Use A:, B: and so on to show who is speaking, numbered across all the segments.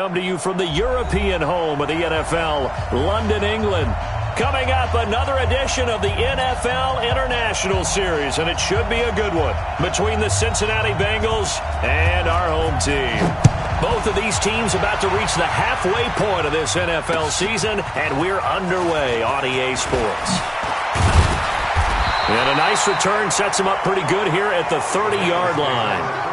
A: Come to you from the European home of the NFL, London, England. Coming up, another edition of the NFL International Series, and it should be a good one between the Cincinnati Bengals and our home team. Both of these teams about to reach the halfway point of this NFL season, and we're underway on EA Sports. And a nice return sets them up pretty good here at the 30-yard line.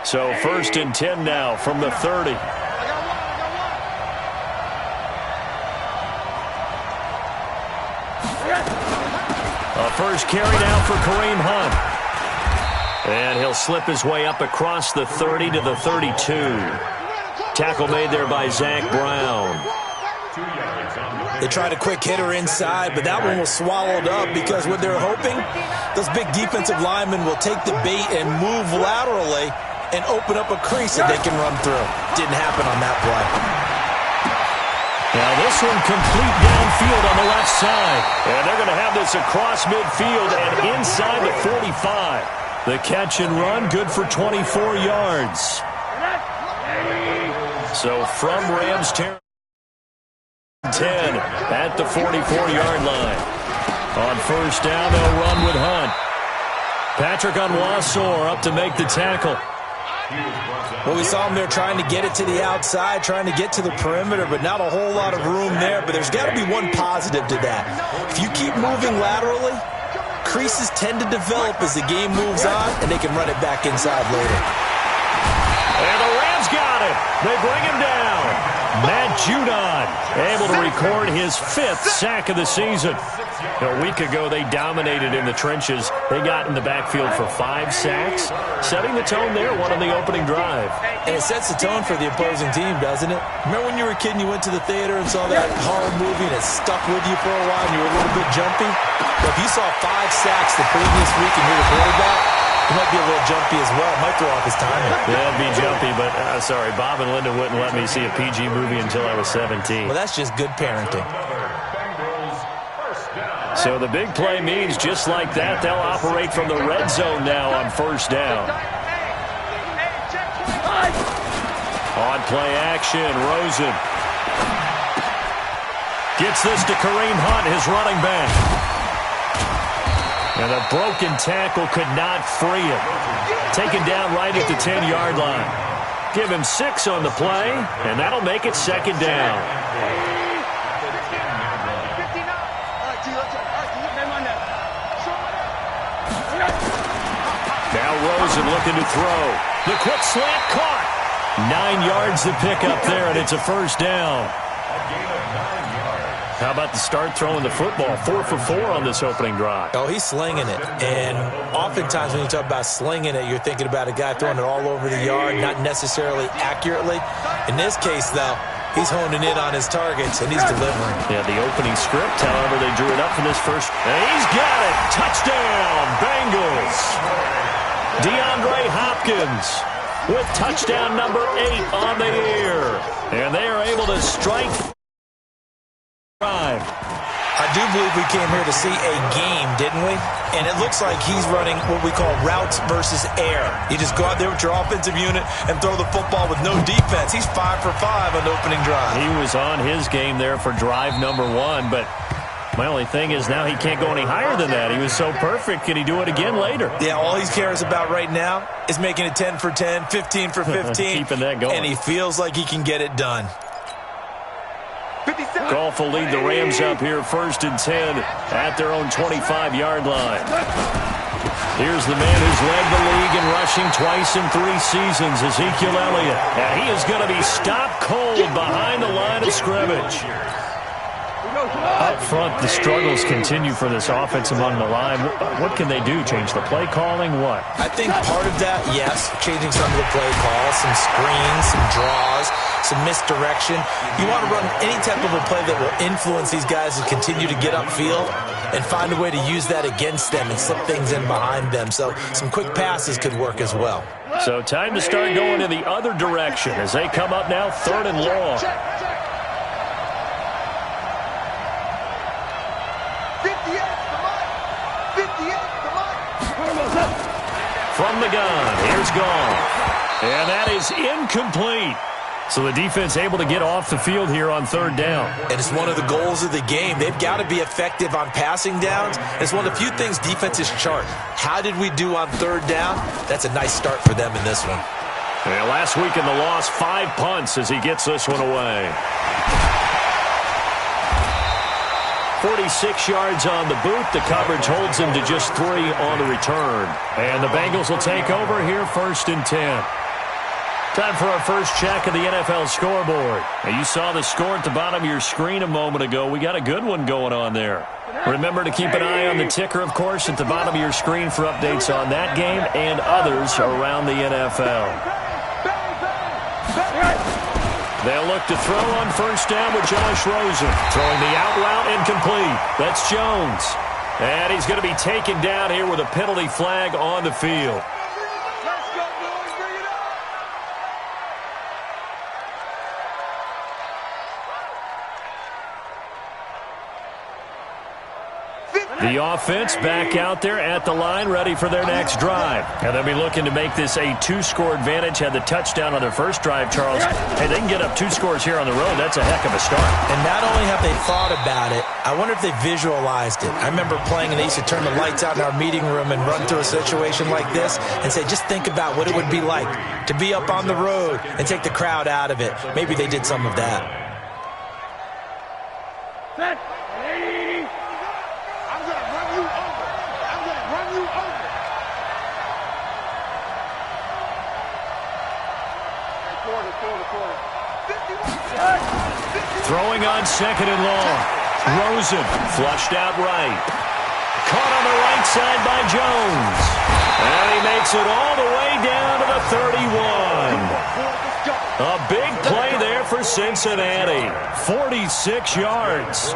A: So 1st and 10 now from the 30. A first carry now for Kareem Hunt. And he'll slip his way up across the 30 to the 32. Tackle made there by Zach Brown.
B: They tried a quick hitter inside, but that one was swallowed up because what they're hoping, those big defensive linemen will take the bait and move laterally and open up a crease that they can run through. Didn't happen on that play.
A: Now this one complete downfield on the left side. And they're going to have this across midfield and inside the 45. The catch and run, good for 24 yards. So from Rams territory, 10 at the 44-yard line. On first down, they'll run with Hunt. Patrick Onwuasor up to make the tackle.
B: Well, we saw him there trying to get it to the outside, trying to get to the perimeter, but not a whole lot of room there. But there's got to be one positive to that. If you keep moving laterally, creases tend to develop as the game moves on, and they can run it back inside later.
A: And the Rams got it. They bring him down. Matt Judon able to record his 5th sack of the season. A week ago, they dominated in the trenches. They got in the backfield for 5 sacks, setting the tone there, one on the opening drive.
B: And it sets the tone for the opposing team, doesn't it? Remember when you were a kid and you went to the theater and saw that horror movie and it stuck with you for a while and you were a little bit jumpy? Well, if you saw 5 sacks the previous week and you're the quarterback, you might be a little jumpy as well. It might throw off his timing.
A: Yeah, it'd be jumpy, but sorry, Bob and Linda wouldn't let me see a PG movie until I was 17.
B: Well, that's just good parenting.
A: So the big play means just like that, they'll operate from the red zone now on first down. On play action, Rosen gets this to Kareem Hunt, his running back. And a broken tackle could not free him. Taken down right at the 10-yard line. Give him 6 on the play, and that'll make it 2nd down. Now Rosen looking to throw. The quick slant caught. 9 yards to pick up there, and it's a first down. How about the start throwing the football? 4 for 4 on this opening drive.
B: Oh, he's slinging it. And oftentimes when you talk about slinging it, you're thinking about a guy throwing it all over the yard, not necessarily accurately. In this case, though, he's honing in on his targets, and he's delivering.
A: Yeah, the opening script, however, they drew it up for this first. And he's got it. Touchdown, Bengals. DeAndre Hopkins with touchdown number 8 on the year. And they are able to strike.
B: I do believe we came here to see a game, didn't we? And it looks like he's running what we call routes versus air. You just go out there with your offensive unit and throw the football with no defense. He's 5 for 5 on the opening drive.
A: He was on his game there for drive number 1, but my only thing is now he can't go any higher than that. He was so perfect. Can he do it again later?
B: Yeah, all he cares about right now is making it 10 for 10, 15 for 15.
A: Keeping that going.
B: And he feels like he can get it done.
A: Goff will lead the Rams up here 1st and 10 at their own 25-yard line. Here's the man who's led the league in rushing twice in 3 seasons, Ezekiel Elliott. And he is going to be stopped cold behind the line of scrimmage. Up front, the struggles continue for this offense among the line. What can they do? Change the play calling? What?
B: I think part of that, yes, changing some of the play calls, some screens, some draws, some misdirection. You want to run any type of a play that will influence these guys to continue to get upfield and find a way to use that against them and slip things in behind them. So some quick passes could work as well.
A: So time to start going in the other direction as they come up now 3rd and long.
C: 50
A: From the gun, here's Gone. And that is incomplete. So the defense able to get off the field here on third down.
B: And it's one of the goals of the game. They've got to be effective on passing downs. It's one of the few things defenses chart. How did we do on third down? That's a nice start for them in this one.
A: And last week in the loss, 5 punts as he gets this one away. 46 yards on the boot. The coverage holds him to just 3 on the return. And the Bengals will take over here, 1st and 10. Time for our first check of the NFL scoreboard. Now, you saw the score at the bottom of your screen a moment ago. We got a good one going on there. Remember to keep an eye on the ticker, of course, at the bottom of your screen for updates on that game and others around the NFL. They'll look to throw on first down with Josh Rosen. Throwing the out route incomplete. That's Jones. And he's going to be taken down here with a penalty flag on the field. The offense back out there at the line, ready for their next drive. And they'll be looking to make this a 2-score advantage. Had the touchdown on their first drive, Charles. Hey, they can get up 2 scores here on the road. That's a heck of a start.
B: And not only have they thought about it, I wonder if they visualized it. I remember playing, and they used to turn the lights out in our meeting room and run through a situation like this and say, just think about what it would be like to be up on the road and take the crowd out of it. Maybe they did some of that.
A: Throwing on 2nd and long. Rosen flushed out right. Caught on the right side by Jones. And he makes it all the way down to the 31. A big play there for Cincinnati. 46 yards.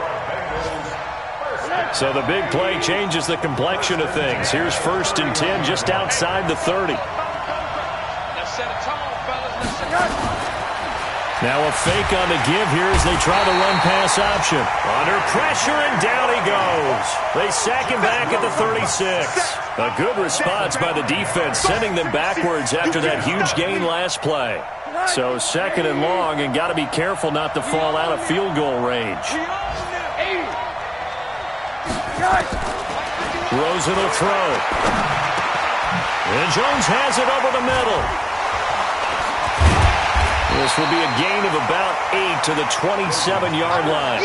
A: So the big play changes the complexion of things. Here's 1st and 10 just outside the 30. Now a fake on the give here as they try the run-pass option. Under pressure, and down he goes. They sack him back at the 36. A good response by the defense, sending them backwards after that huge gain last play. So 2nd and long, and got to be careful not to fall out of field goal range. Rosen will throw. And Jones has it over the middle. This will be a gain of about 8 to the 27-yard line.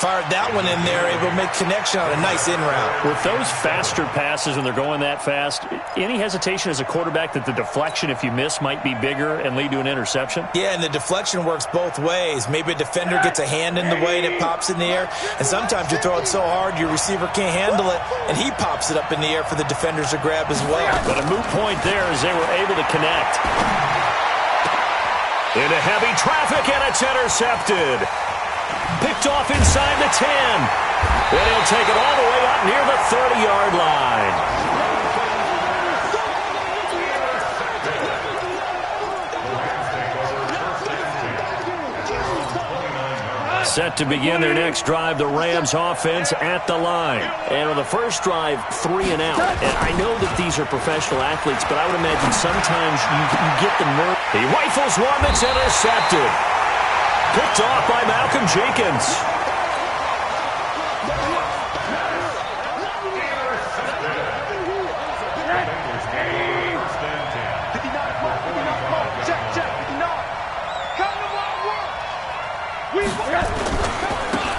B: Fired that one in there, able to make connection on a nice in route.
A: With those faster passes when they're going that fast, any hesitation as a quarterback that the deflection, if you miss, might be bigger and lead to an interception?
B: Yeah, and the deflection works both ways. Maybe a defender gets a hand in the way and it pops in the air, and sometimes you throw it so hard your receiver can't handle it, and he pops it up in the air for the defenders to grab as well.
A: But a moot point there as they were able to connect. Into heavy traffic, and it's intercepted. Picked off inside the 10. And he'll take it all the way up near the 30-yard line. Set to begin their next drive, the Rams offense at the line. And on the first drive, 3 and out. And I know that these are professional athletes, but I would imagine sometimes you get the nerve. He rifles one that's intercepted. Picked off by Malcolm Jenkins.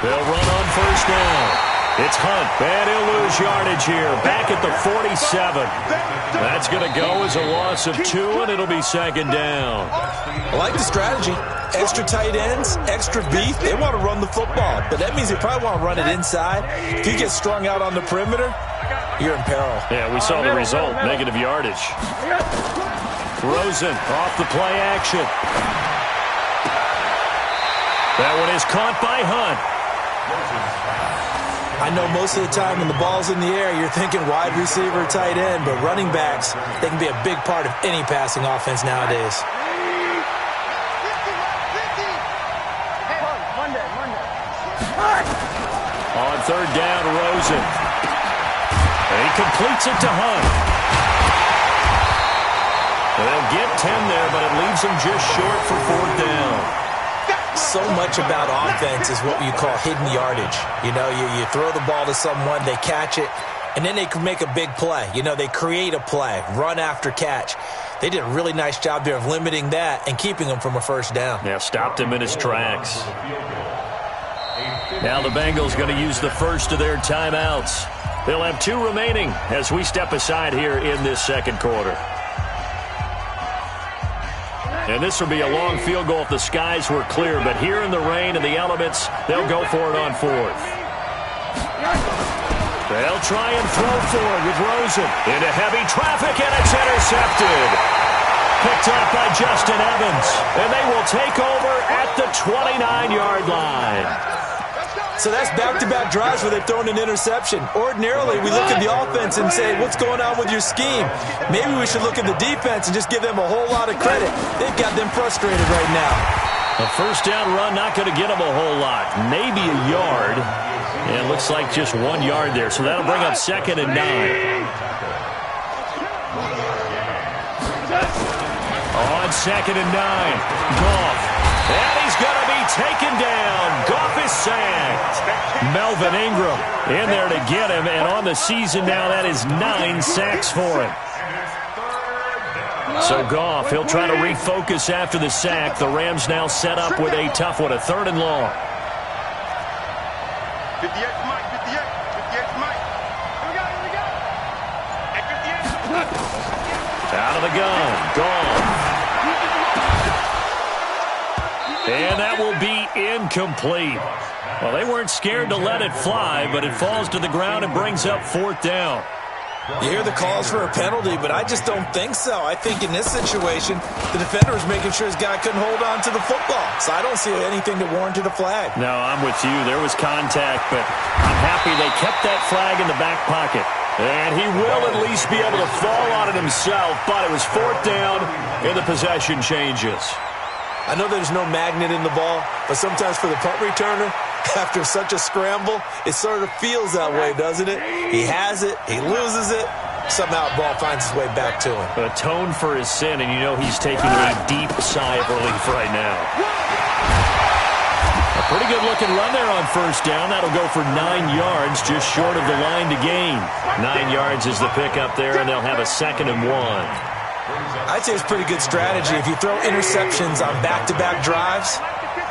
A: They'll run on first down. It's Hunt, and he'll lose yardage here. Back at the 47. That's going to go as a loss of 2, and it'll be 2nd down.
B: I like the strategy. Extra tight ends, extra beef. They want to run the football, but that means they probably want to run it inside. If you get strung out on the perimeter, you're in peril.
A: Yeah, we saw the result, negative yardage. Rosen off the play action. That one is caught by Hunt.
B: I know most of the time when the ball's in the air, you're thinking wide receiver, tight end, but running backs, they can be a big part of any passing offense nowadays.
A: On third down, Rosen. He completes it to Hunt. They'll get 10 there, but it leaves them just short for fourth down.
B: So much about offense is what you call hidden yardage. You know, you throw the ball to someone, they catch it, and then they can make a big play. You know, they create a play, run after catch. They did a really nice job there of limiting that and keeping him from a first down.
A: Yeah, stopped him in his tracks. Now the Bengals going to use the first of their timeouts. They'll have 2 remaining as we step aside here in this second quarter. And this will be a long field goal if the skies were clear, but here in the rain and the elements, they'll go for it on fourth. They'll try and throw forward with Rosen into heavy traffic, and it's intercepted. Picked up by Justin Evans, and they will take over at the 29-yard line.
B: So that's back-to-back drives where they've thrown an interception. Ordinarily, we look at the offense and say, what's going on with your scheme? Maybe we should look at the defense and just give them a whole lot of credit. They've got them frustrated right now.
A: A first down run, not going to get them a whole lot. Maybe a yard. And it looks like just 1 yard there. So that'll bring up 2nd and 9. On 2nd and 9, Goff. And he's going to be taken down. Goff is sacked. Melvin Ingram in there to get him. And on the season now, that is 9 sacks for him. So Goff, he'll try to refocus after the sack. The Rams now set up with a tough one, a 3rd and long.
C: 58 Mike, 58 Mike. Here we go.
A: Out of the gun, Goff. And that will be incomplete. Well, they weren't scared to let it fly, but it falls to the ground and brings up 4th down.
B: You hear the calls for a penalty, but I just don't think so. I think in this situation, the defender was making sure his guy couldn't hold on to the football. So I don't see anything that warranted a flag.
A: No, I'm with you. There was contact, but I'm happy they kept that flag in the back pocket. And he will at least be able to fall on it himself, but it was 4th down, and the possession changes.
B: I know there's no magnet in the ball, but sometimes for the punt returner, after such a scramble, it sort of feels that way, doesn't it? He has it, he loses it, somehow the ball finds its way back to him.
A: Atone for his sin, and you know he's taking a deep sigh of relief right now. A pretty good-looking run there on first down. That'll go for 9 yards, just short of the line to gain. 9 yards is the pickup there, and they'll have a 2nd and 1.
B: I'd say it's pretty good strategy. If you throw interceptions on back-to-back drives,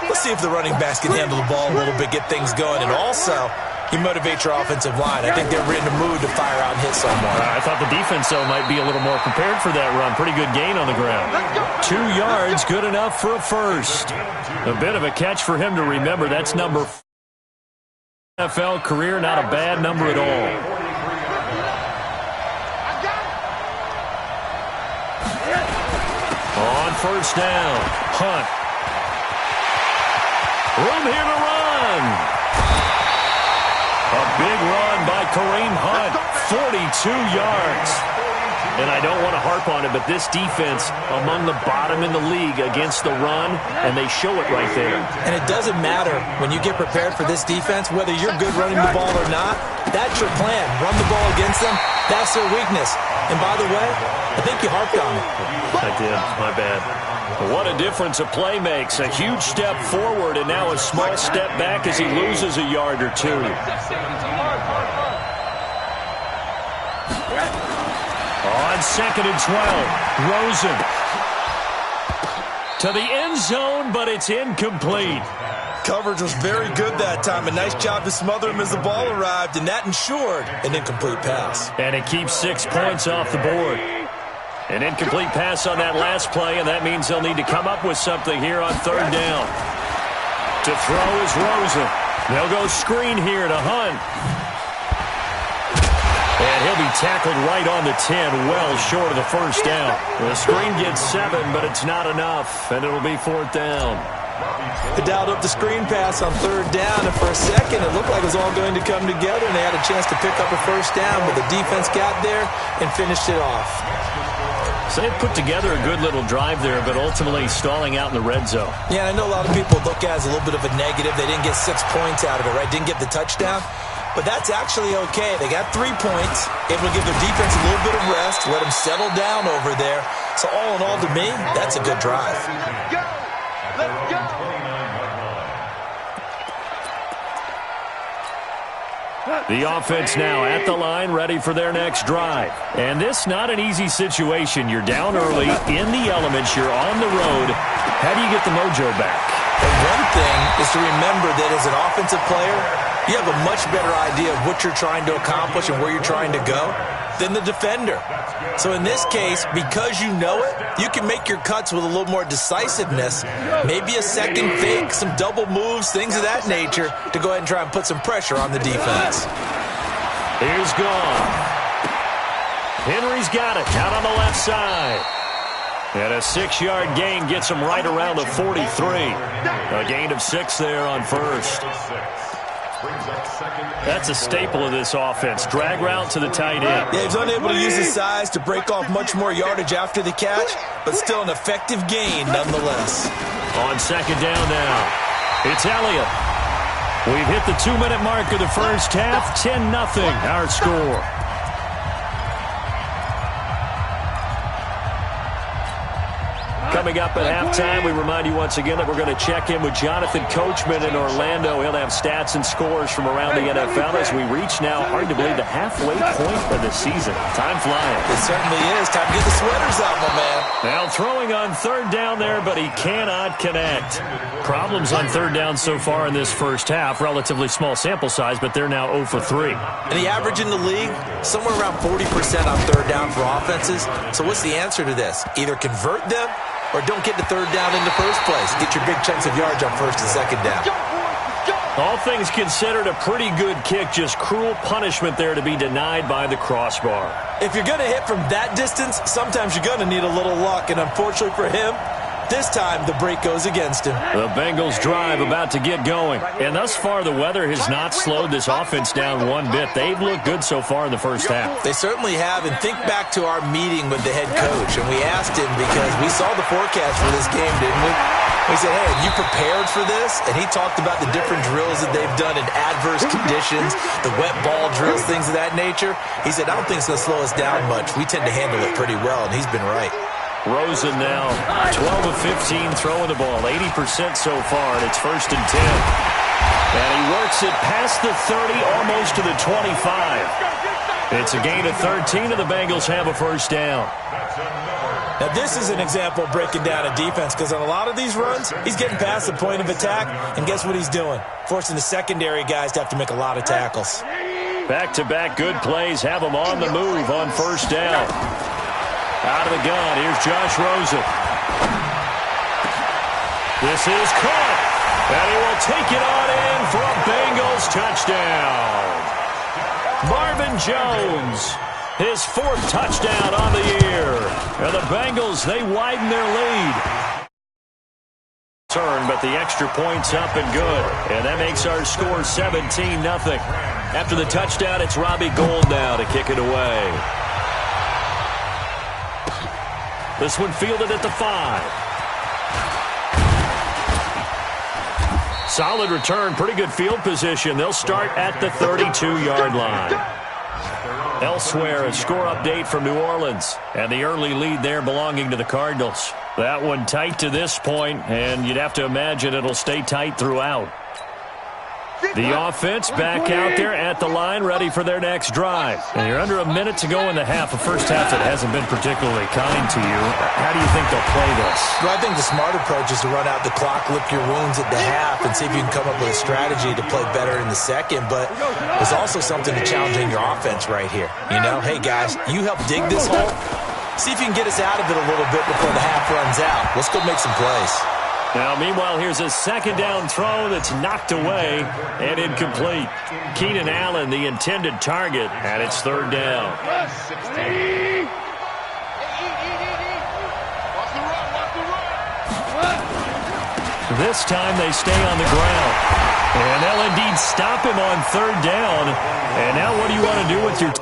B: let's see if the running backs can handle the ball a little bit, get things going. And also, you motivate your offensive line. I think they're in the mood to fire out and hit someone.
A: I thought the defense, though, might be a little more prepared for that run. Pretty good gain on the ground. 2 yards, good enough for a first. A bit of a catch for him to remember. That's number 4 NFL career, not a bad number at all. On first down, Hunt. Room here to run. A big run by Kareem Hunt, 42 yards. And I don't want to harp on it, but this defense among the bottom in the league against the run, and they show it right there.
B: And it doesn't matter when you get prepared for this defense, whether you're good running the ball or not, that's your plan. Run the ball against them, that's their weakness. And by the way, I think you harped on it.
A: I did, my bad. What a difference a play makes. A huge step forward and now a small step back as he loses a yard or two. On 2nd and 12, Rosen. To the end zone, but it's incomplete.
B: Coverage was very good that time. A nice job to smother him as the ball arrived, and that ensured an incomplete pass.
A: And it keeps 6 points off the board. An incomplete pass on that last play, and that means they'll need to come up with something here on 3rd down. To throw is Rosen. They'll go screen here to Hunt. And he'll be tackled right on the 10, well short of the first down. The screen gets 7, but it's not enough, and it'll be 4th down.
B: They dialed up the screen pass on 3rd down, and for a second it looked like it was all going to come together, and they had a chance to pick up a first down, but the defense got there and finished it off.
A: So they put together a good little drive there, but ultimately stalling out in the red zone.
B: Yeah, I know a lot of people look at it as a little bit of a negative. They didn't get 6 points out of it, right? Didn't get the touchdown. but that's actually okay. They got 3 points, able to give their defense a little bit of rest, let them settle down over there. So all in all, to me, that's a good drive.
C: Let's go. Let's go.
A: The offense now at the line, ready for their next drive. And this not an easy situation. You're down early, in the elements, you're on the road. How do you get the mojo back?
B: And one thing is to remember that as an offensive player, you have a much better idea of what you're trying to accomplish and where you're trying to go than the defender. So in this case, because you know it, you can make your cuts with a little more decisiveness, maybe a second fake, some double moves, things of that nature, to go ahead and try and put some pressure on the defense.
A: Here's gone. Henry's got it, out on the left side. And a 6-yard gain gets him right around the 43. A gain of 6 there on first. That's a staple of this offense. Drag route to the tight end.
B: Yeah, he's unable to use his size to break off much more yardage after the catch, but still an effective gain nonetheless.
A: On second down now, it's Elliott. We've hit the 2-minute mark of the first half. 10-0 our score. Coming up at halftime, we remind you once again that we're going to check in with Jonathan Coachman in Orlando. He'll have stats and scores from around the NFL as we reach now, hard to believe, the halfway point of the season. Time flying.
B: It certainly is. Time to get the sweaters out, my man.
A: Now throwing on third down there, but he cannot connect. Problems on third down so far in this first half. Relatively small sample size, but they're now 0 for 3.
B: And the average in the league, somewhere around 40% on third down for offenses. So what's the answer to this? Either convert them or don't get the third down in the first place. Get your big chunks of yards on first and second down.
A: All things considered, a pretty good kick. Just cruel punishment there to be denied by the crossbar.
B: If you're going to hit from that distance, sometimes you're going to need a little luck. And unfortunately for him, this time the break goes against him.
A: The Bengals drive about to get going. And thus far, the weather has not slowed this offense down one bit. They've looked good so far in the first half.
B: They certainly have. And think back to our meeting with the head coach. And we asked him because we saw the forecast for this game, didn't we? We said, hey, are you prepared for this? And he talked about the different drills that they've done in adverse conditions, the wet ball drills, things of that nature. He said, I don't think it's going to slow us down much. We tend to handle it pretty well, and he's been right.
A: Rosen now, 12 of 15 throwing the ball, 80% so far, and it's 1st and 10. And he works it past the 30, almost to the 25. It's a gain of 13, and the Bengals have a first down.
B: Now, this is an example of breaking down a defense because on a lot of these runs, he's getting past the point of attack, and guess what he's doing? Forcing the secondary guys to have to make a lot of tackles.
A: Back-to-back good plays have them on the move on first down. Out of the gun, here's Josh Rosen. This is caught, and he will take it on in for a Bengals touchdown. Marvin Jones, his 4th touchdown on the year. And the Bengals, they widen their lead. Turn, but the extra point's up and good. And that makes our score 17-0. After the touchdown, it's Robbie Gould now to kick it away. This one fielded at the 5. Solid return, pretty good field position. They'll start at the 32-yard line. Elsewhere, a score update from New Orleans. And the early lead there belonging to the Cardinals. That one tight to this point, and you'd have to imagine it'll stay tight throughout. The offense back out there at the line, ready for their next drive. And you're under a minute to go in the half, a first half that hasn't been particularly kind to you. How do you think they'll play this?
B: Well, I think the smart approach is to run out the clock, lick your wounds at the half, and see if you can come up with a strategy to play better in the second. But there's also something to challenging your offense right here. You know, hey, guys, you help dig this hole. See if you can get us out of it a little bit before the half runs out. Let's go make some plays.
A: Now, meanwhile, here's a second down throw that's knocked away and incomplete. Keenan Allen, the intended target, and it's 3rd down. This time they stay on the ground. And they'll indeed stop him on 3rd down. And now what do you want to do with your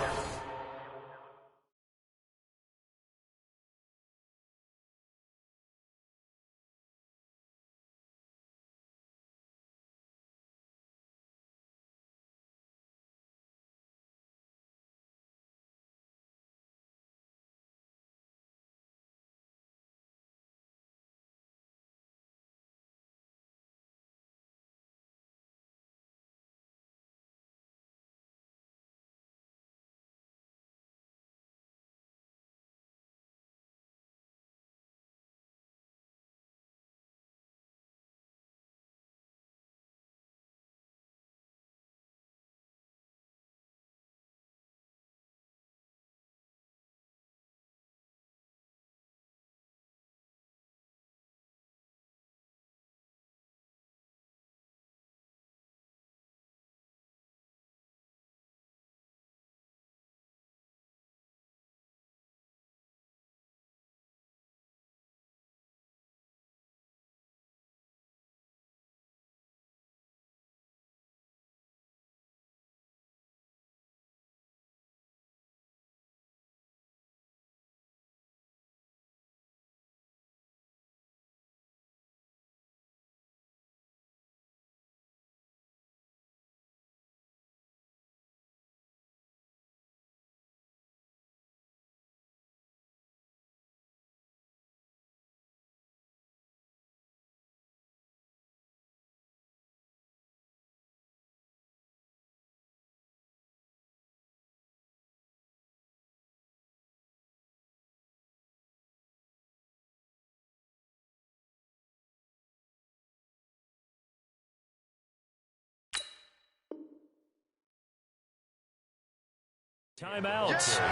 A: Timeouts.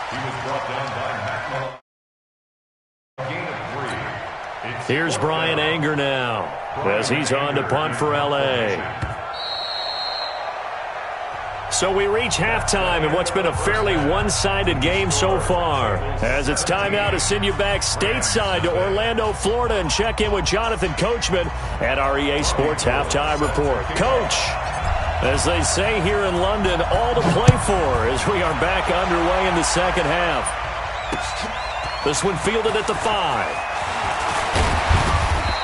D: He was brought down by Matt. Gain of 3.
A: Here's Brian Anger now as he's on to punt for L.A. So we reach halftime in what's been a fairly one-sided game so far. As it's time now to send you back stateside to Orlando, Florida, and check in with Jonathan Coachman at our EA Sports Halftime Report. Coach, as they say here in London, all to play for as we are back underway in the second half. This one fielded at the 5.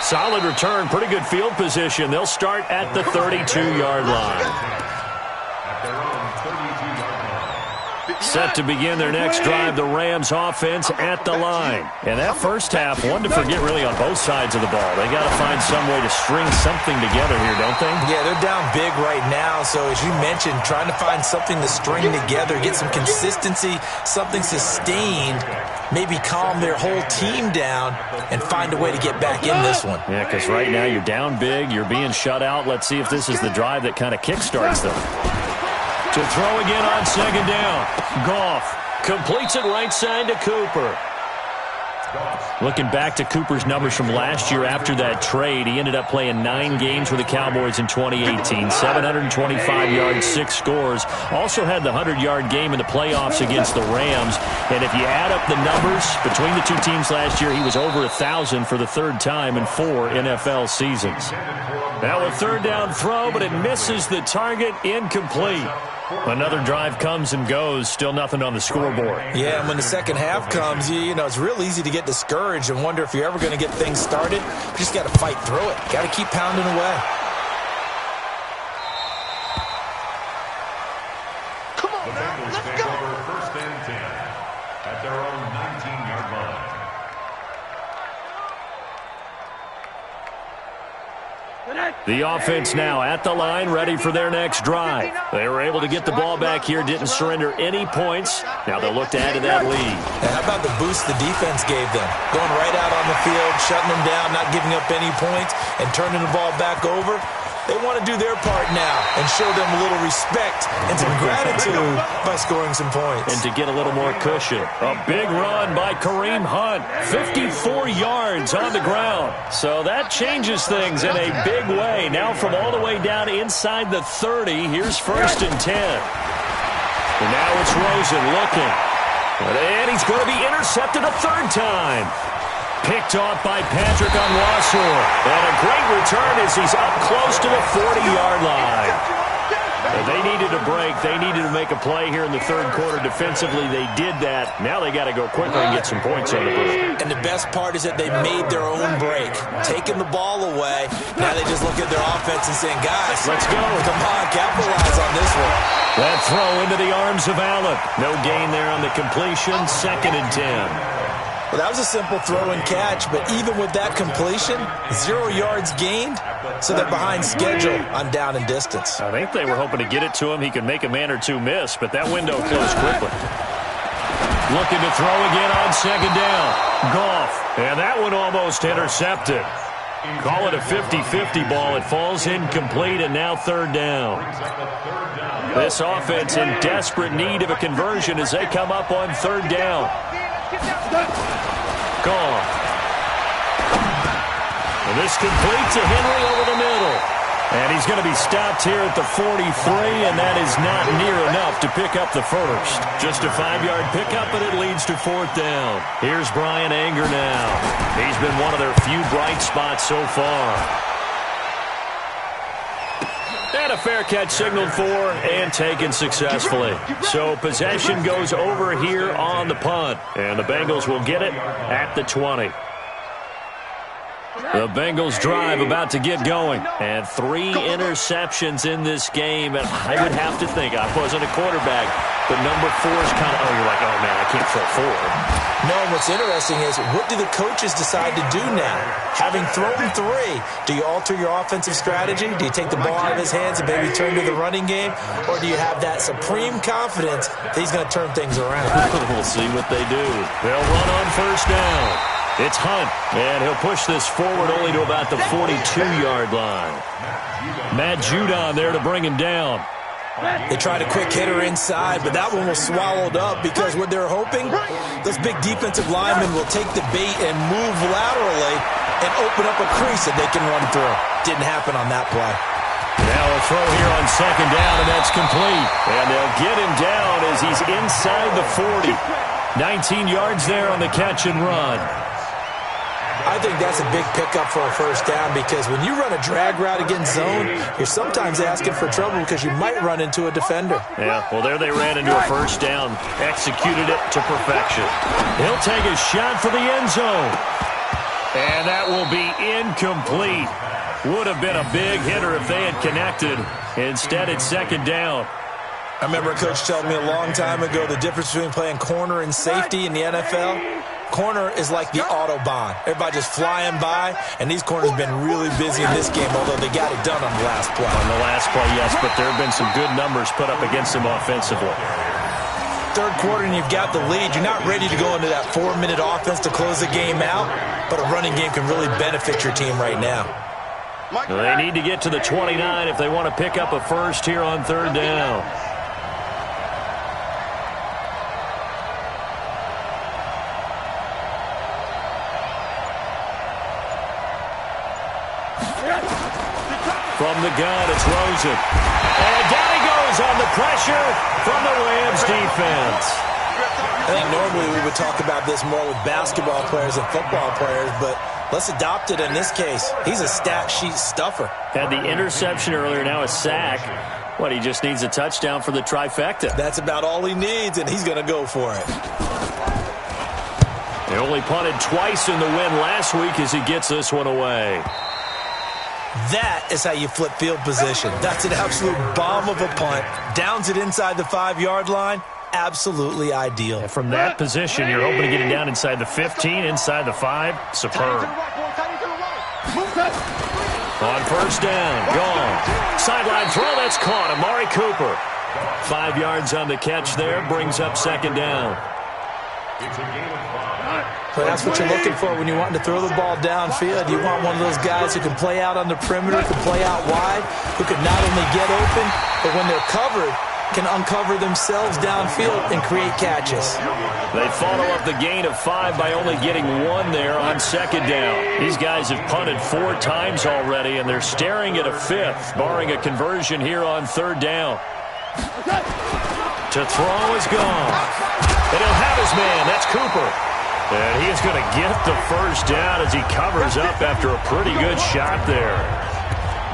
A: Solid return, pretty good field position. They'll start at the 32-yard line. Set to begin their next drive, the Rams offense at the line. And that first half, one to forget really on both sides of the ball. They got to find some way to string something together here, don't they?
B: Yeah, they're down big right now. So as you mentioned, trying to find something to string together, get some consistency, something sustained, maybe calm their whole team down and find a way to get back in this one.
A: Yeah, because right now you're down big, you're being shut out. Let's see if this is the drive that kind of kickstarts them. To throw again on second down. Goff completes it right side to Cooper. Looking back to Cooper's numbers from last year after that trade, he ended up playing 9 games with the Cowboys in 2018. 725 yards, 6 scores. Also had the 100-yard game in the playoffs against the Rams. And if you add up the numbers between the two teams last year, he was over 1,000 for the third time in 4 NFL seasons. Now a third down throw, but it misses the target, incomplete. Another drive comes and goes, still nothing on the scoreboard.
B: Yeah, and when the second half comes, you know, it's real easy to get discouraged and wonder if you're ever going to get things started. You just got to fight through it. Got to keep pounding away.
C: Come on, now, let's
D: take
C: go.
D: over first and 10 at their own 19-yard line.
A: The offense now at the line, ready for their next drive. They were able to get the ball back here, didn't surrender any points. Now they'll look to add to that lead.
B: And how about the boost the defense gave them? Going right out on the field, shutting them down, not giving up any points, and turning the ball back over. They want to do their part now and show them a little respect and some gratitude by scoring some points.
A: And to get a little more cushion, a big run by Kareem Hunt. 54 yards on the ground. So that changes things in a big way. Now from all the way down inside the 30, here's first and 10. And now it's Rosen looking. And he's going to be intercepted a third time. Picked off by Patrick Onwuasor. And a great return as he's up close to the 40-yard line. And they needed a break. They needed to make a play here in the third quarter. Defensively, they did that. Now they got to go quickly and get some points on the board.
B: And the best part is that they made their own break. Taking the ball away. Now they just look at their offense and saying, guys,
A: let's go.
B: Come on, capitalize on this one.
A: That throw into the arms of Allen. No gain there on the completion. Second and 10.
B: Well, that was a simple throw and catch, but even with that completion, 0 yards gained, so they're behind schedule on down and distance.
A: I think they were hoping to get it to him. He could make a man or two miss, but that window closed quickly. Looking to throw again on second down. Goff, and that one almost intercepted. Call it a 50-50 ball. It falls incomplete, and now third down. This offense in desperate need of a conversion as they come up on third down. Gone. And this completes to Henry over the middle. And he's going to be stopped here at the 43, and that is not near enough to pick up the first. Just a 5-yard pickup, and it leads to fourth down. Here's Brian Anger now. He's been one of their few bright spots so far. And a fair catch signaled for and taken successfully. So possession goes over here on the punt. And the Bengals will get it at the 20. The Bengals drive about to get going. And 3 interceptions in this game. And I would have to think, I wasn't a quarterback, but number 4 is kind of, you're like, oh man, I can't throw 4.
B: No, and what's interesting is, what do the coaches decide to do now? Having thrown 3, do you alter your offensive strategy? Do you take the ball out of his hands and maybe turn to the running game? Or do you have that supreme confidence that he's going to turn things around?
A: We'll see what they do. They'll run on first down. It's Hunt, and he'll push this forward only to about the 42-yard line. Matt Judon there to bring him down.
B: They tried a quick hitter inside, but that one was swallowed up because what they're hoping, those big defensive linemen will take the bait and move laterally and open up a crease that they can run through. Didn't happen on that play.
A: Now a throw here on second down, and that's complete. And they'll get him down as he's inside the 40. 19 yards there on the catch and run.
B: I think that's a big pickup for a first down because when you run a drag route against zone, you're sometimes asking for trouble because you might run into a defender.
A: Yeah, well, there they ran into a first down. Executed it to perfection. He'll take a shot for the end zone. And that will be incomplete. Would have been a big hitter if they had connected. Instead, it's second down.
B: I remember a coach telling me a long time ago the difference between playing corner and safety in the NFL. Corner is like the Autobahn. Everybody just flying by, and these corners have been really busy in this game, although they got it done on the last play.
A: On the last play, yes, but there have been some good numbers put up against them offensively.
B: Third quarter, and you've got the lead. You're not ready to go into that 4-minute offense to close the game out, but a running game can really benefit your team right now.
A: They need to get to the 29 if they want to pick up a first here on third down. From the gun, it's Rosen. And down he goes on the pressure from the Rams defense.
B: I think normally we would talk about this more with basketball players and football players, but let's adopt it in this case. He's a stat sheet stuffer.
A: Had the interception earlier, now a sack. What, he just needs a touchdown for the trifecta.
B: That's about all he needs, and he's going to go for it.
A: They only punted twice in the win last week as he gets this one away.
B: That is how you flip field position. That's an absolute bomb of a punt. Downs it inside the 5-yard line. Absolutely ideal.
A: And from that position, you're hoping to get it down inside the 15, inside the 5. Superb. On first down, gone. Sideline throw, that's caught. Amari Cooper. 5 yards on the catch there, brings up second down.
B: So that's what you're looking for when you want to throw the ball downfield. You want one of those guys who can play out on the perimeter, can play out wide, who can not only get open, but when they're covered, can uncover themselves downfield and create catches.
A: They follow up the gain of 5 by only getting 1 there on second down. These guys have punted 4 times already, and they're staring at a 5th, barring a conversion here on third down. To throw is gone. And he'll have his man. That's Cooper. And he is going to get the first down as he covers up after a pretty good shot there.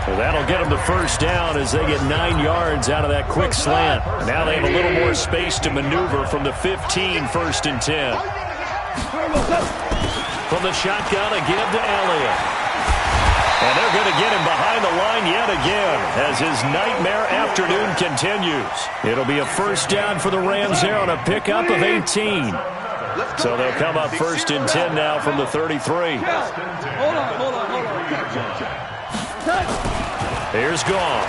A: Well, that'll get them the first down as they get 9 yards out of that quick slant. Now they have a little more space to maneuver from the 15, first and 10. From the shotgun, a give to Elliott. And they're going to get him behind the line yet again as his nightmare afternoon continues. It'll be a first down for the Rams there on a pickup of 18. So they'll come up first and 10 now from the 33.
E: Hold on.
A: Here's gone.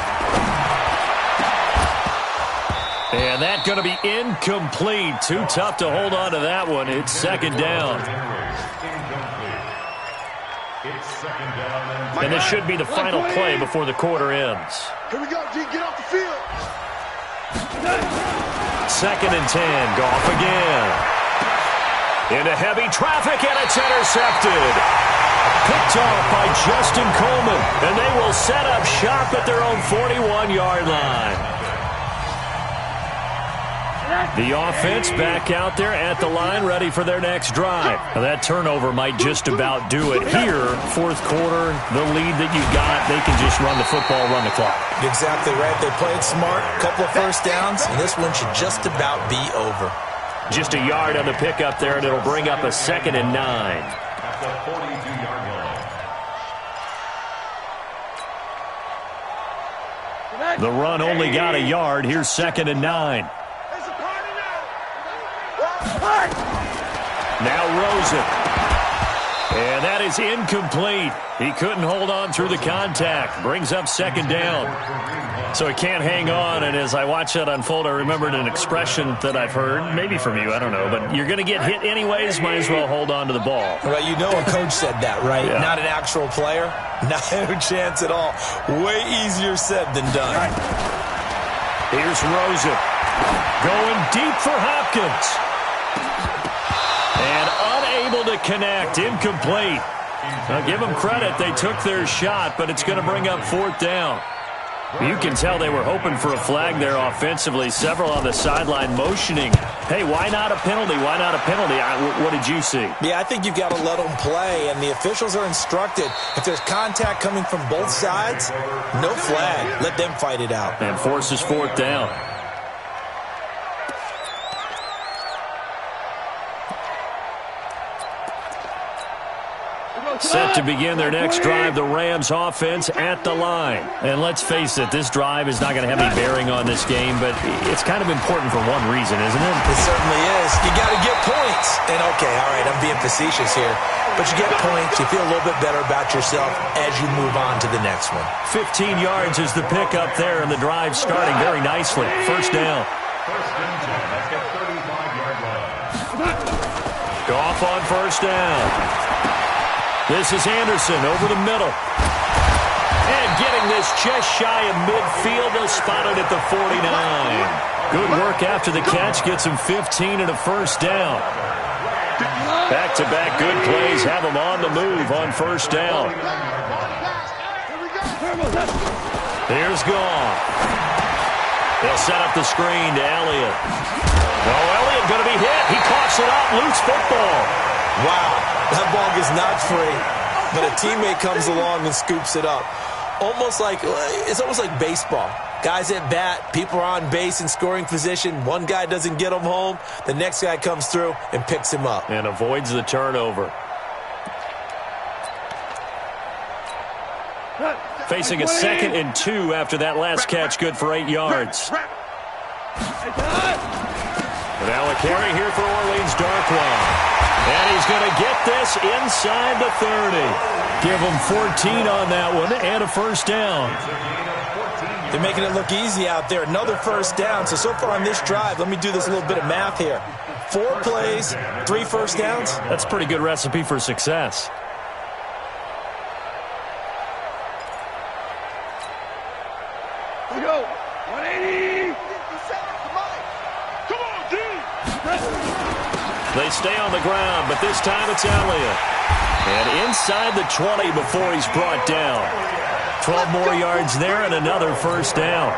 A: And that's going to be incomplete. Too tough to hold on to that one. It's second down. And this should be the final play before the quarter ends.
C: Here we go, G. Get off the field.
A: Second and 10. Goff again. Into heavy traffic, and it's intercepted. Picked off by Justin Coleman, and they will set up shop at their own 41-yard line. The offense back out there at the line, ready for their next drive. Now that turnover might just about do it here. Fourth quarter, the lead that you got, they can just run the football, run the clock.
B: Exactly right. They played smart, a couple of first downs, and this one should just about be over.
A: Just a yard on the pickup there, and it'll bring up a second and 9.
D: At the 42-yard line.
A: The run only got a yard. Here's second and 9. Now Rosen. And that is incomplete. He couldn't hold on through the contact. Brings up second down. So he can't hang on, and as I watch that unfold, I remembered an expression that I've heard, maybe from you, I don't know, but you're going to get hit anyways, might as well hold on to the ball.
B: Well, you know a coach said that, right?
A: Yeah.
B: Not an actual player. No chance at all. Way easier said than done.
A: Here's Rosen. Going deep for Hopkins. And unable to connect. Incomplete. Now give them credit. They took their shot, but it's going to bring up 4th down. You can tell they were hoping for a flag there offensively. Several on the sideline motioning. Hey, why not a penalty? Why not a penalty? What did you see?
B: Yeah, I think you've got to let them play, and the officials are instructed. If there's contact coming from both sides, no flag. Let them fight it out.
A: And forces 4th down. Set to begin their next drive, the Rams offense at the line. And let's face it, this drive is not going to have any bearing on this game, but it's kind of important for one reason, isn't it?
B: It certainly is. You got to get points. And okay, all right, I'm being facetious here, but you get points, you feel a little bit better about yourself as you move on to the next one.
A: 15 yards is the pickup there, and the drive starting very nicely. 1st down.
D: First and 10 at the 35-yard line.
A: Goff on 1st down. This is Anderson over the middle. And getting this just shy of midfield. They'll spot it at the 49. Good work after the catch. Gets him 15 and a 1st down. Back-to-back good plays have him on the move on 1st down. Here's Goff. They'll set up the screen to Elliott. Oh, Elliott going to be hit. He coughs it up. Loose football.
B: Wow. That ball gets knocked free, but a teammate comes along and scoops it up. It's almost like baseball. Guys at bat, people are on base in scoring position. One guy doesn't get him home. The next guy comes through and picks him up.
A: And avoids the turnover. Facing a 2nd and 2 after that last catch, good for 8 yards. Now a carry here for Orleans Darkwa. And he's going to get this inside the 30. Give him 14 on that one and a 1st down.
B: They're making it look easy out there. Another 1st down. So far on this drive, let me do this little bit of math here. 4 plays, 3 1st downs.
A: That's a pretty good recipe for success.
C: Here we go. 180. Come on, dude.
A: They stay on the ground, but this time it's Elliott. And inside the 20 before he's brought down. 12 more yards there and another 1st down.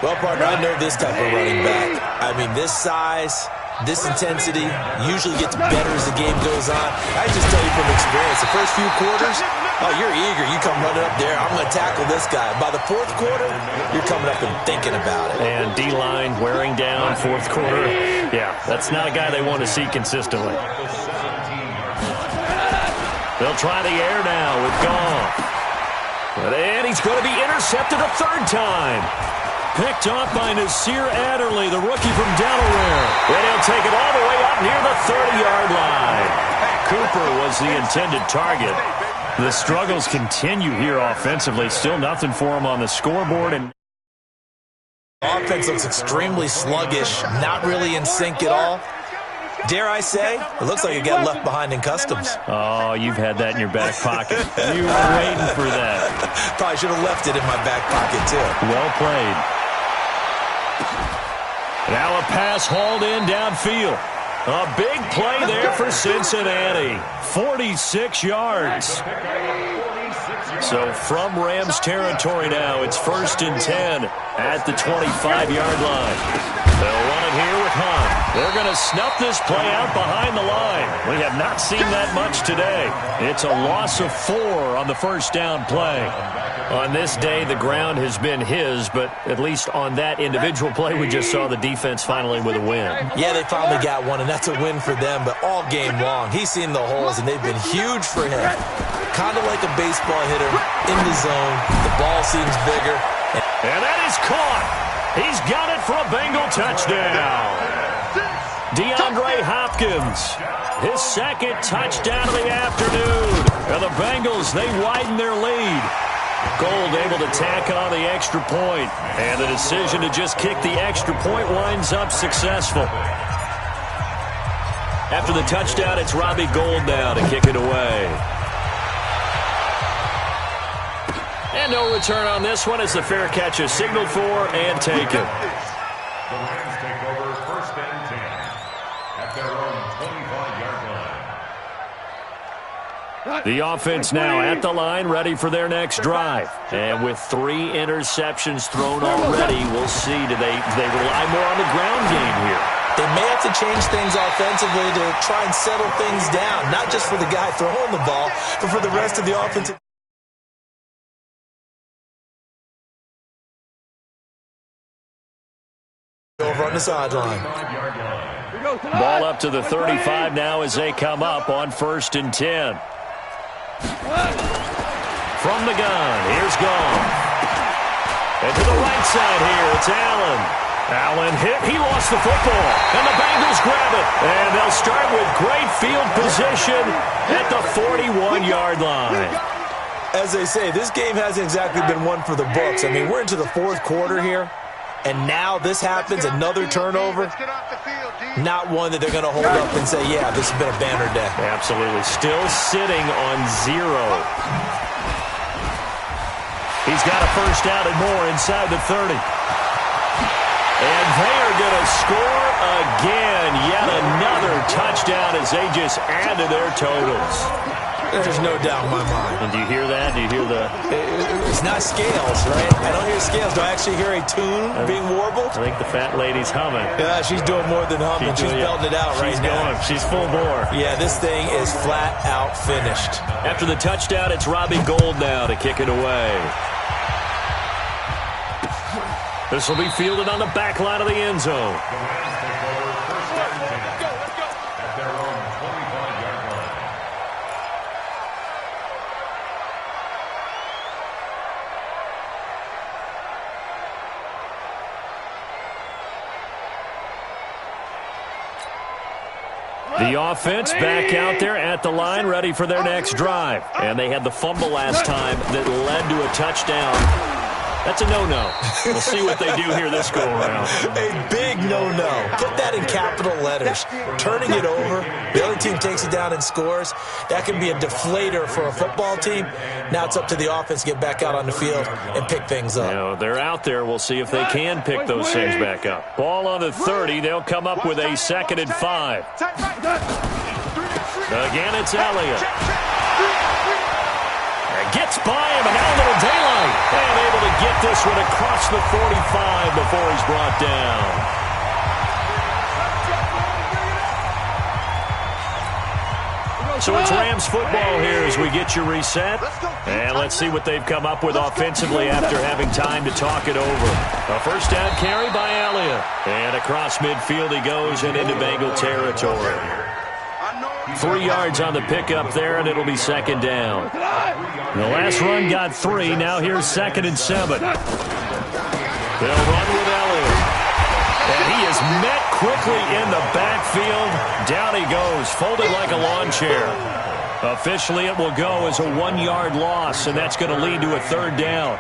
B: Well, partner, I know this type of running back. I mean, this size, this intensity usually gets better as the game goes on. I just tell you from experience, the first few quarters, oh, you're eager. You come running up there. I'm going to tackle this guy. By the 4th quarter, you're coming up and thinking about it.
A: And D-line wearing down 4th quarter. Yeah, that's not a guy they want to see consistently. They'll try the air now with Goff. And he's going to be intercepted a 3rd time. Picked off by Nasir Adderley, the rookie from Delaware. And he'll take it all the way up near the 30-yard line. Cooper was the intended target. The struggles continue here offensively. Still nothing for him on the scoreboard. And
B: offense looks extremely sluggish, not really in sync at all. Dare I say, it looks like it got left behind in customs.
A: Oh, you've had that in your back pocket. You were waiting for that.
B: Probably should have left it in my back pocket, too.
A: Well played. Now a pass hauled in downfield. A big play there for Cincinnati. 46 yards. So from Rams territory now, it's 1st and 10 at the 25-yard line. They'll run it here with Hunt. They're going to snuff this play out behind the line. We have not seen that much today. It's a loss of 4 on the 1st down play. On this day, the ground has been his, but at least on that individual play, we just saw the defense finally with a win.
B: Yeah, they finally got one, and that's a win for them, but all game long, he's seen the holes, and they've been huge for him. Kind of like a baseball hitter in the zone. The ball seems bigger.
A: And that is caught. He's got it for a Bengal touchdown. DeAndre Hopkins, his 2nd touchdown of the afternoon. And the Bengals, they widen their lead. Gold able to tack on the extra point. And the decision to just kick the extra point winds up successful. After the touchdown, it's Robbie Gould now to kick it away. And no return on this one as the fair catch is signaled for and taken.
D: The Rams take over 1st and 10 at their own 25-yard line.
A: The offense now at the line, ready for their next drive. And with 3 interceptions thrown already, we'll see. Do they rely more on the ground game here?
B: They may have to change things offensively to try and settle things down, not just for the guy throwing the ball, but for the rest of the offensive. Over on the sideline.
A: Ball up to the 35 now as they come up on 1st and 10. From the gun, here's Goff. And to the right side here, it's Allen. Allen hit, he lost the football, and the Bengals grab it. And they'll start with great field position at the 41-yard line.
B: As they say, this game hasn't exactly been one for the books. I mean, we're into the 4th quarter here. And now this happens, another turnover. Not one that they're going to hold up and say, yeah, this has been a banner day.
A: Absolutely. Still sitting on 0. He's got a first down and more inside the 30. And they are going to score again. Yet another touchdown as they just add to their totals.
B: There's no doubt in my mind.
A: And do you hear that? Do you hear the...
B: It's not scales, right? I don't hear scales. Do I actually hear a tune being warbled?
A: I think the fat lady's humming.
B: Yeah, she's doing more than humming. She's belting it out right now.
A: She's full bore.
B: Yeah, this thing is flat out finished.
A: After the touchdown, it's Robbie Gould now to kick it away. This will be fielded on the back line of the end zone. The offense back out there at the line, ready for their next drive. And they had the fumble last time that led to a touchdown. That's a no-no. We'll see what they do here this go-around.
B: A big no-no. Put that in capital letters. Turning it over, the other team takes it down and scores. That can be a deflator for a football team. Now it's up to the offense to get back out on the field and pick things up.
A: You know, they're out there. We'll see if they can pick those things back up. Ball on the 30. They'll come up with a 2nd and 5. Again, it's Elliott. Gets by him, and now a little daylight. And able to get this one across the 45 before he's brought down. So it's Rams football here as we get you reset. And let's see what they've come up with offensively after having time to talk it over. A first down carry by Elliott. And across midfield he goes and into Bengal territory. 3 yards on the pickup there, and it'll be 2nd down. The last run got 3. Now here's 2nd and 7. They'll run with Elliott. And he is met quickly in the backfield. Down he goes, folded like a lawn chair. Officially, it will go as a 1-yard loss, and that's going to lead to a 3rd down.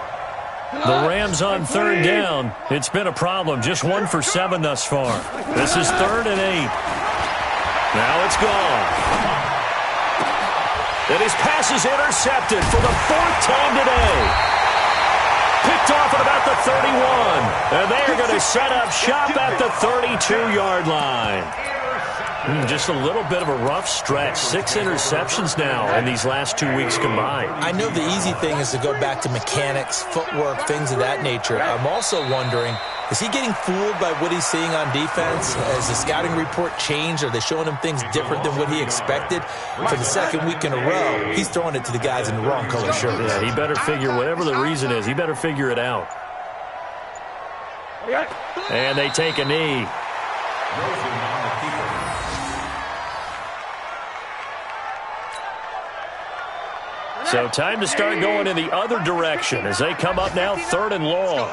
A: The Rams on 3rd down. It's been a problem. Just 1 for 7 thus far. This is 3rd and 8. Now it's gone. And his pass is intercepted for the 4th time today. Picked off at about the 31. And they are going to set up shop at the 32-yard line. Just a little bit of a rough stretch. 6 interceptions now in these last 2 weeks combined.
B: I know the easy thing is to go back to mechanics, footwork, things of that nature. I'm also wondering, is he getting fooled by what he's seeing on defense? Has the scouting report changed? Are they showing him things different than what he expected? For the 2nd week in a row, he's throwing it to the guys in the wrong color shirts.
A: Yeah, he better figure, whatever the reason is, he better figure it out. And they take a knee. So time to start going in the other direction as they come up now 3rd and long.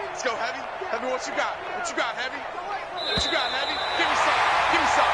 C: Let's go, Heavy. Heavy, what you got? What you got, Heavy? What you got, Heavy? Give me some. Give me some.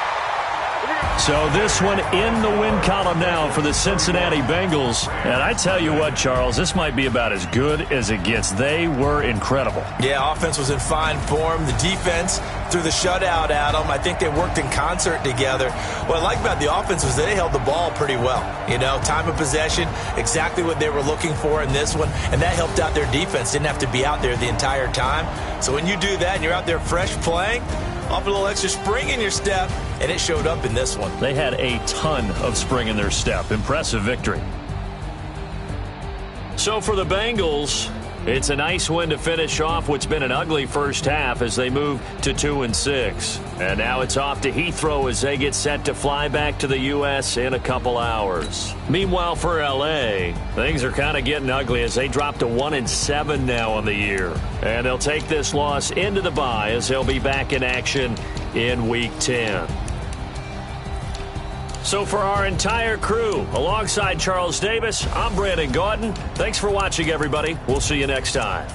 A: So this one in the win column now for the Cincinnati Bengals. And I tell you what, Charles, this might be about as good as it gets. They were incredible.
B: Yeah, offense was in fine form. The defense threw the shutout at them. I think they worked in concert together. What I like about the offense was they held the ball pretty well. You know, time of possession, exactly what they were looking for in this one. And that helped out their defense. Didn't have to be out there the entire time. So when you do that and you're out there fresh playing, off a little extra spring in your step, and it showed up in this one.
A: They had a ton of spring in their step. Impressive victory. So for the Bengals, it's a nice win to finish off what's been an ugly first half as they move to 2-6. And now it's off to Heathrow as they get set to fly back to the U.S. in a couple hours. Meanwhile, for L.A., things are kind of getting ugly as they drop to 1-7 now on the year. And they'll take this loss into the bye as they'll be back in action in Week 10. So for our entire crew, alongside Charles Davis, I'm Brandon Gaudin. Thanks for watching, everybody. We'll see you next time.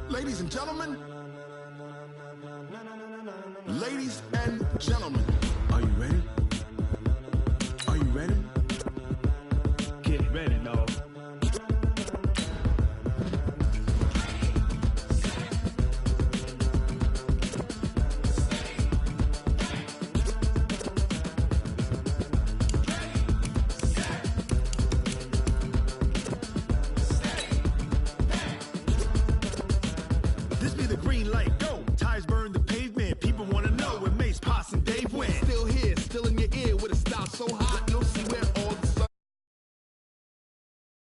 E: Ladies and gentlemen, are you ready? Are you ready? Get ready, dog. This be the green light, go. Tires burn the pavement. People want to know where Mace, Poss, and Dave went. Still here, still in your ear with a style so high.